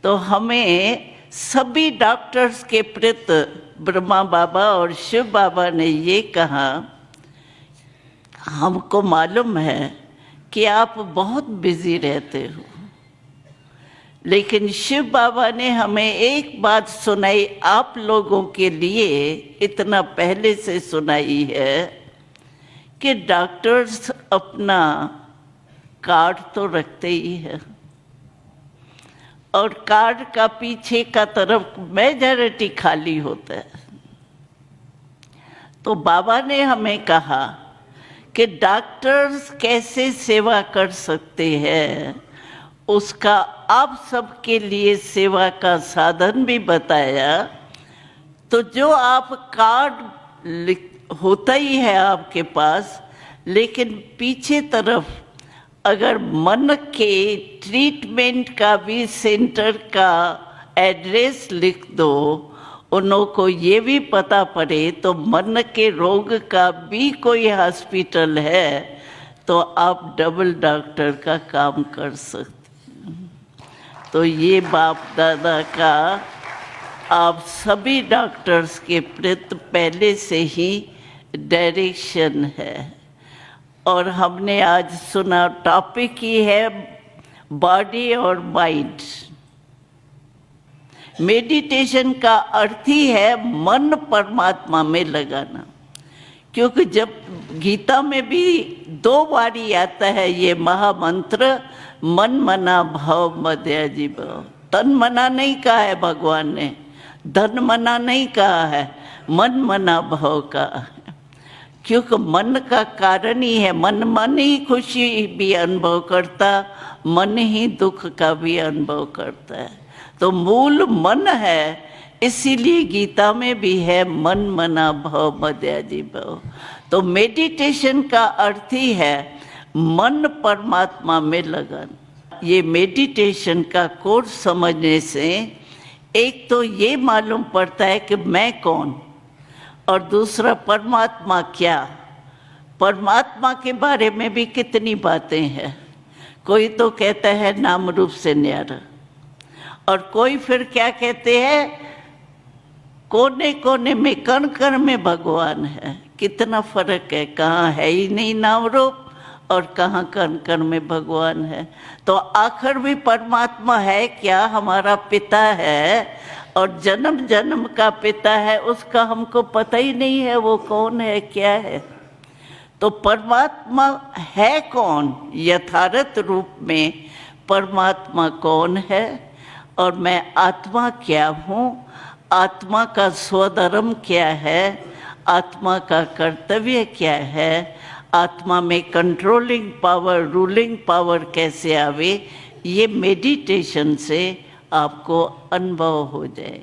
तो हमें सभी डॉक्टर्स के प्रति ब्रह्मा बाबा और शिव बाबा ने ये कहा, हमको मालूम है कि आप बहुत बिजी रहते हो, लेकिन शिव बाबा ने हमें एक बात सुनाई, आप लोगों के लिए इतना पहले से सुनाई है कि डॉक्टर्स अपना कार्ड तो रखते ही है और कार्ड का पीछे का तरफ मेजॉरिटी खाली होता है। तो बाबा ने हमें कहा कि डॉक्टर्स कैसे सेवा कर सकते हैं, उसका आप सबके लिए सेवा का साधन भी बताया। तो जो आप कार्ड होता ही है आपके पास, लेकिन पीछे तरफ अगर मन के ट्रीटमेंट का भी सेंटर का एड्रेस लिख दो, उन्हों को ये भी पता पड़े तो मन के रोग का भी कोई हॉस्पिटल है, तो आप डबल डॉक्टर का काम कर सकते हैं। तो ये बाप दादा का आप सभी डॉक्टर्स के प्रति पहले से ही डायरेक्शन है। और हमने आज सुना, टॉपिक ही है बॉडी और माइंड। मेडिटेशन का अर्थ ही है मन परमात्मा में लगाना, क्योंकि जब गीता में भी 2 बारी आता है ये महामंत्र, मन मना भाव मध्याजी भाव। तन मना नहीं कहा है भगवान ने, धन मना नहीं कहा है, मन मना भाव का, क्योंकि मन का कारण ही है। मन ही खुशी भी अनुभव करता, मन ही दुख का भी अनुभव करता है। तो मूल मन है, इसीलिए गीता में भी है मन मना भव मध्याजी भव। तो मेडिटेशन का अर्थ ही है मन परमात्मा में लगन। ये मेडिटेशन का कोर्स समझने से एक तो ये मालूम पड़ता है कि मैं कौन, और दूसरा परमात्मा क्या। परमात्मा के बारे में भी कितनी बातें हैं। कोई तो कहता है नाम रूप से न्यारा, और कोई फिर क्या कहते हैं, कोने कोने में कण कण में भगवान है। कितना फर्क है, कहाँ है ही नहीं नाम रूप और कहाँ कण कण में भगवान है। तो आखिर भी परमात्मा है क्या, हमारा पिता है और जन्म जन्म का पिता है, उसका हमको पता ही नहीं है वो कौन है क्या है। तो परमात्मा है कौन, यथार्थ रूप में परमात्मा कौन है, और मैं आत्मा क्या हूँ, आत्मा का स्वधर्म क्या है, आत्मा का कर्तव्य क्या है, आत्मा में कंट्रोलिंग पावर, रूलिंग पावर कैसे आवे, ये मेडिटेशन से आपको अनुभव हो जाए।